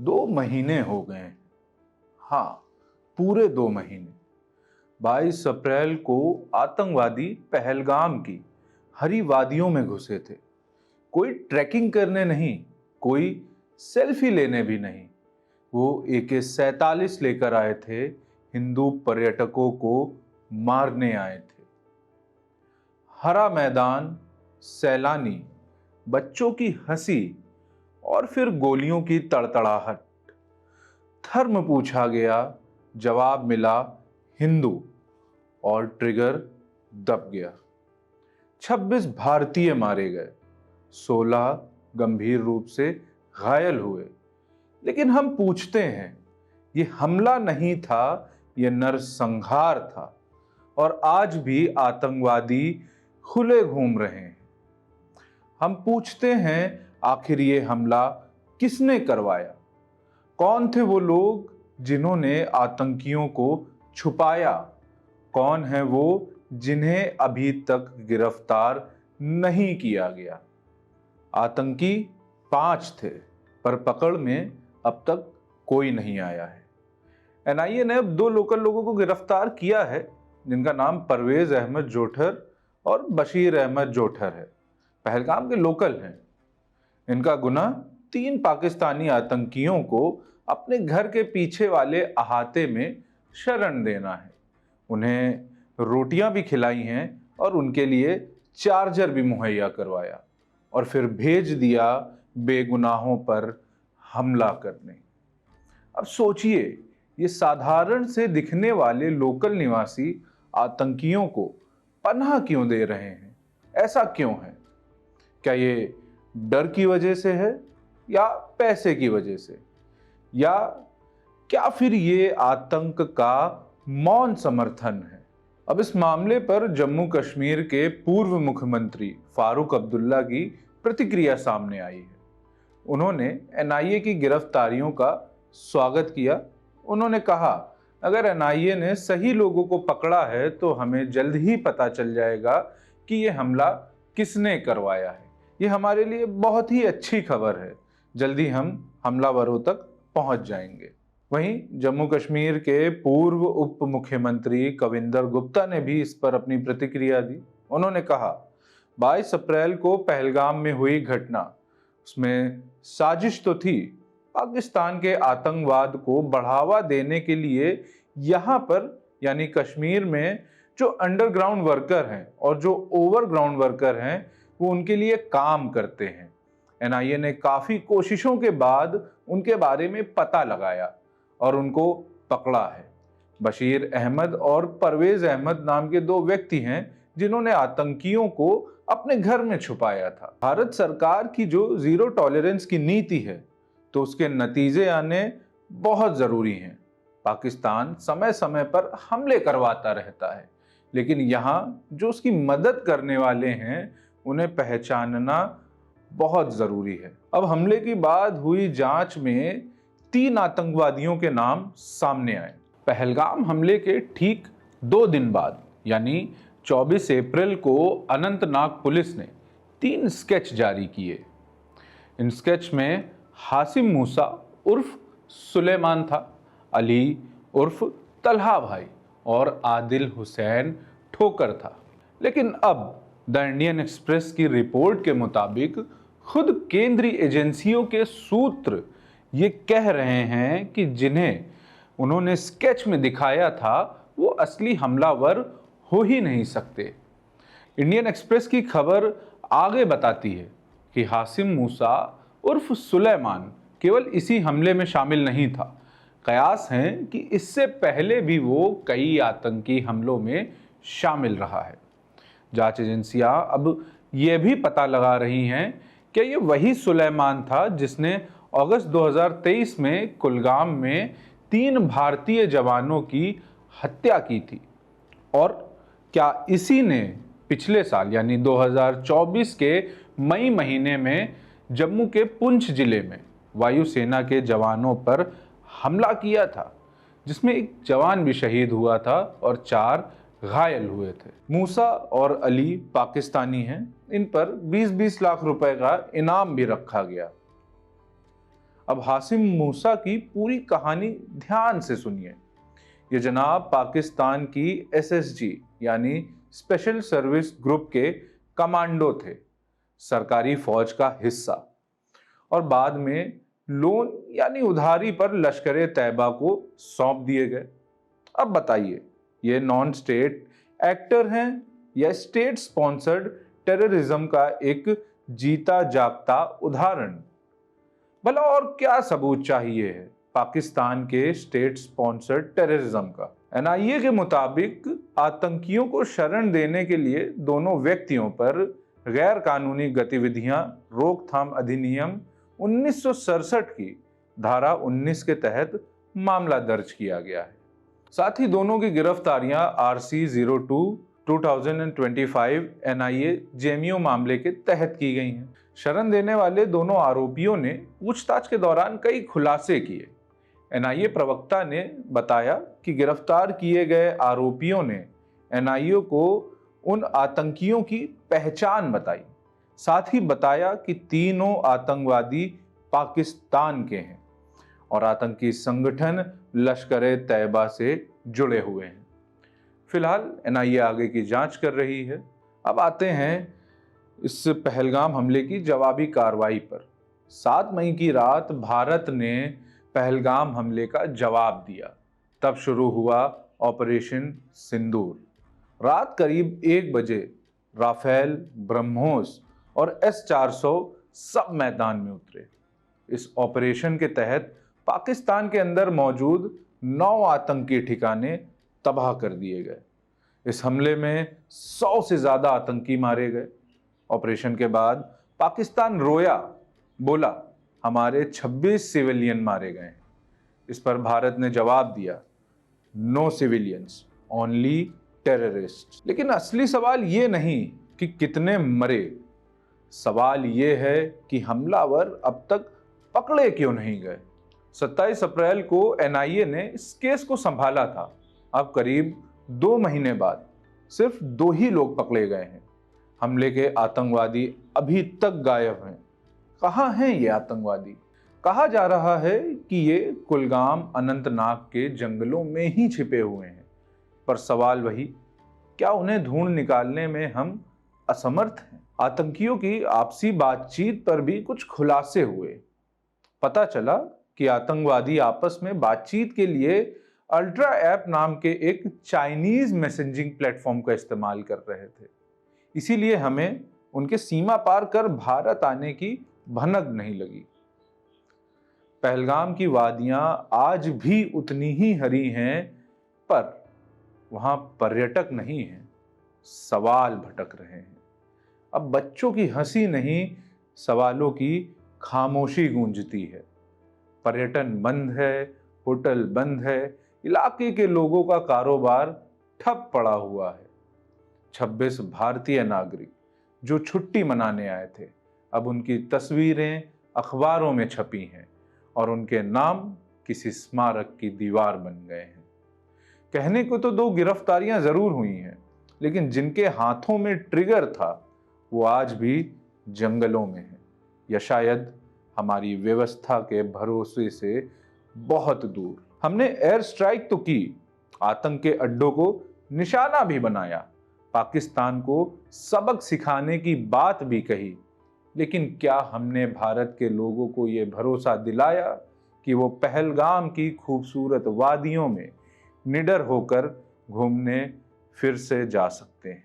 2 महीने हो गए हैं। हाँ, पूरे 2 महीने। 22 अप्रैल को आतंकवादी पहलगाम की हरी वादियों में घुसे थे। कोई ट्रैकिंग करने नहीं, कोई सेल्फी लेने भी नहीं। वो AK-47 लेकर आए थे, हिंदू पर्यटकों को मारने आए थे। हरा मैदान, सैलानी, बच्चों की हंसी और फिर गोलियों की तड़तड़ाहट। धर्म पूछा गया, जवाब मिला हिंदू, और ट्रिगर दब गया। 26 भारतीय मारे गए, 16 गंभीर रूप से घायल हुए। लेकिन हम पूछते हैं, ये हमला नहीं था, ये नरसंहार था। और आज भी आतंकवादी खुले घूम रहे हैं। हम पूछते हैं, आखिर ये हमला किसने करवाया? कौन थे वो लोग जिन्होंने आतंकियों को छुपाया? कौन है वो जिन्हें अभी तक गिरफ्तार नहीं किया गया? आतंकी 5 थे, पर पकड़ में अब तक कोई नहीं आया है। NIA ने अब 2 लोकल लोगों को गिरफ्तार किया है, जिनका नाम परवेज अहमद जोठर और बशीर अहमद जोठर है। पहलगाम के लोकल हैं। इनका गुनाह 3 पाकिस्तानी आतंकियों को अपने घर के पीछे वाले अहाते में शरण देना है। उन्हें रोटियां भी खिलाई हैं और उनके लिए चार्जर भी मुहैया करवाया, और फिर भेज दिया बेगुनाहों पर हमला करने। अब सोचिए, ये साधारण से दिखने वाले लोकल निवासी आतंकियों को पनाह क्यों दे रहे हैं? ऐसा क्यों है? क्या ये डर की वजह से है, या पैसे की वजह से, या क्या फिर ये आतंक का मौन समर्थन है? अब इस मामले पर जम्मू कश्मीर के पूर्व मुख्यमंत्री फारूक अब्दुल्ला की प्रतिक्रिया सामने आई है। उन्होंने NIA की गिरफ्तारियों का स्वागत किया। उन्होंने कहा, अगर NIA ने सही लोगों को पकड़ा है तो हमें जल्द ही पता चल जाएगा कि ये हमला किसने करवाया है। ये हमारे लिए बहुत ही अच्छी खबर है। जल्दी हम हमलावरों तक पहुंच जाएंगे। वहीं जम्मू कश्मीर के पूर्व उप मुख्यमंत्री कविंदर गुप्ता ने भी इस पर अपनी प्रतिक्रिया दी। उन्होंने कहा, 22 अप्रैल को पहलगाम में हुई घटना, उसमें साजिश तो थी। पाकिस्तान के आतंकवाद को बढ़ावा देने के लिए यहाँ पर यानी कश्मीर में जो अंडरग्राउंड वर्कर हैं और जो ओवरग्राउंड वर्कर हैं, वो उनके लिए काम करते हैं। NIA ने काफी कोशिशों के बाद उनके बारे में पता लगाया और उनको पकड़ा है। बशीर अहमद और परवेज अहमद नाम के 2 व्यक्ति हैं जिन्होंने आतंकियों को अपने घर में छुपाया था। भारत सरकार की जो जीरो टॉलरेंस की नीति है, तो उसके नतीजे आने बहुत जरूरी हैं। पाकिस्तान समय समय पर हमले करवाता रहता है, लेकिन यहाँ जो उसकी मदद करने वाले हैं, उन्हें पहचानना बहुत जरूरी है। अब हमले के बाद हुई जांच में 3 आतंकवादियों के नाम सामने आए। पहलगाम हमले के ठीक 2 दिन बाद यानी 24 अप्रैल को अनंतनाग पुलिस ने 3 स्केच जारी किए। इन स्केच में हासिम मूसा उर्फ सुलेमान था, अली उर्फ तलहा भाई और आदिल हुसैन ठोकर था। लेकिन अब द इंडियन एक्सप्रेस की रिपोर्ट के मुताबिक खुद केंद्रीय एजेंसियों के सूत्र ये कह रहे हैं कि जिन्हें उन्होंने स्केच में दिखाया था, वो असली हमलावर हो ही नहीं सकते। इंडियन एक्सप्रेस की खबर आगे बताती है कि हासिम मूसा उर्फ सुलेमान केवल इसी हमले में शामिल नहीं था। कयास हैं कि इससे पहले भी वो कई आतंकी हमलों में शामिल रहा है। जांच एजेंसियां अब ये भी पता लगा रही हैं कि ये वही सुलेमान था जिसने अगस्त 2023 में कुलगाम में 3 भारतीय जवानों की हत्या की थी। और क्या इसी ने पिछले साल यानी 2024 के मई महीने में जम्मू के पुंछ जिले में वायुसेना के जवानों पर हमला किया था, जिसमें एक जवान भी शहीद हुआ था और 4 घायल हुए थे। मूसा और अली पाकिस्तानी हैं। इन पर 20-20 लाख रुपए का इनाम भी रखा गया। अब हासिम मूसा की पूरी कहानी ध्यान से सुनिए। ये जनाब पाकिस्तान की एसएसजी यानी स्पेशल सर्विस ग्रुप के कमांडो थे, सरकारी फौज का हिस्सा, और बाद में लोन यानी उधारी पर लश्कर तैयबा को सौंप दिए गए। अब बताइए, ये नॉन स्टेट एक्टर हैं या स्टेट स्पॉन्सर्ड टेररिज्म का एक जीता जागता उदाहरण? भला और क्या सबूत चाहिए है पाकिस्तान के स्टेट स्पॉन्सर्ड टेररिज्म का? एनआईए के मुताबिक आतंकियों को शरण देने के लिए दोनों व्यक्तियों पर गैर कानूनी गतिविधियां रोकथाम अधिनियम 1967 की धारा 19 के तहत मामला दर्ज किया गया है। साथ ही दोनों की गिरफ्तारियां RC-02 2025 एनआईए जेएमयू मामले के तहत की गई हैं। शरण देने वाले दोनों आरोपियों ने पूछताछ के दौरान कई खुलासे किए। एनआईए प्रवक्ता ने बताया कि गिरफ्तार किए गए आरोपियों ने एनआईए को उन आतंकियों की पहचान बताई। साथ ही बताया कि तीनों आतंकवादी पाकिस्तान के हैं और आतंकी संगठन लश्कर तैयबा से जुड़े हुए हैं। फिलहाल एनआईए आगे की जांच कर रही है। अब आते हैं इस पहलगाम हमले की जवाबी कार्रवाई पर। 7 मई की रात भारत ने पहलगाम हमले का जवाब दिया। तब शुरू हुआ ऑपरेशन सिंदूर। रात करीब 1 बजे राफेल, ब्रह्मोस और S-400 सब मैदान में उतरे। इस ऑपरेशन के तहत पाकिस्तान के अंदर मौजूद 9 आतंकी ठिकाने तबाह कर दिए गए। इस हमले में 100 से ज्यादा आतंकी मारे गए। ऑपरेशन के बाद पाकिस्तान रोया, बोला हमारे 26 सिविलियन मारे गए। इस पर भारत ने जवाब दिया, नो सिविलियंस, ओनली टेररिस्ट। लेकिन असली सवाल ये नहीं कि कितने मरे, सवाल ये है कि हमलावर अब तक पकड़े क्यों नहीं गए। 27 अप्रैल को एनआईए ने इस केस को संभाला था। अब करीब 2 महीने बाद सिर्फ 2 ही लोग पकड़े गए हैं। हमले के आतंकवादी अभी तक गायब हैं। कहाँ हैं ये आतंकवादी? कहा जा रहा है कि ये कुलगाम, अनंतनाग के जंगलों में ही छिपे हुए हैं। पर सवाल वही, क्या उन्हें ढूंढ निकालने में हम असमर्थ हैं? आतंकियों की आपसी बातचीत पर भी कुछ खुलासे हुए। पता चला कि आतंकवादी आपस में बातचीत के लिए अल्ट्रा ऐप नाम के एक चाइनीज मैसेजिंग प्लेटफॉर्म का इस्तेमाल कर रहे थे। इसीलिए हमें उनके सीमा पार कर भारत आने की भनक नहीं लगी। पहलगाम की वादियां आज भी उतनी ही हरी हैं, पर वहां पर्यटक नहीं हैं, सवाल भटक रहे हैं। अब बच्चों की हंसी नहीं, सवालों की खामोशी गूंजती है। पर्यटन बंद है, होटल बंद है, इलाके के लोगों का कारोबार ठप पड़ा हुआ है। 26 भारतीय नागरिक जो छुट्टी मनाने आए थे, अब उनकी तस्वीरें अखबारों में छपी हैं और उनके नाम किसी स्मारक की दीवार बन गए हैं। कहने को तो 2 गिरफ्तारियां जरूर हुई हैं, लेकिन जिनके हाथों में ट्रिगर था वो आज भी जंगलों में है, या शायद हमारी व्यवस्था के भरोसे से बहुत दूर। हमने एयर स्ट्राइक तो की, आतंक के अड्डों को निशाना भी बनाया, पाकिस्तान को सबक सिखाने की बात भी कही, लेकिन क्या हमने भारत के लोगों को ये भरोसा दिलाया कि वो पहलगाम की खूबसूरत वादियों में निडर होकर घूमने फिर से जा सकते हैं?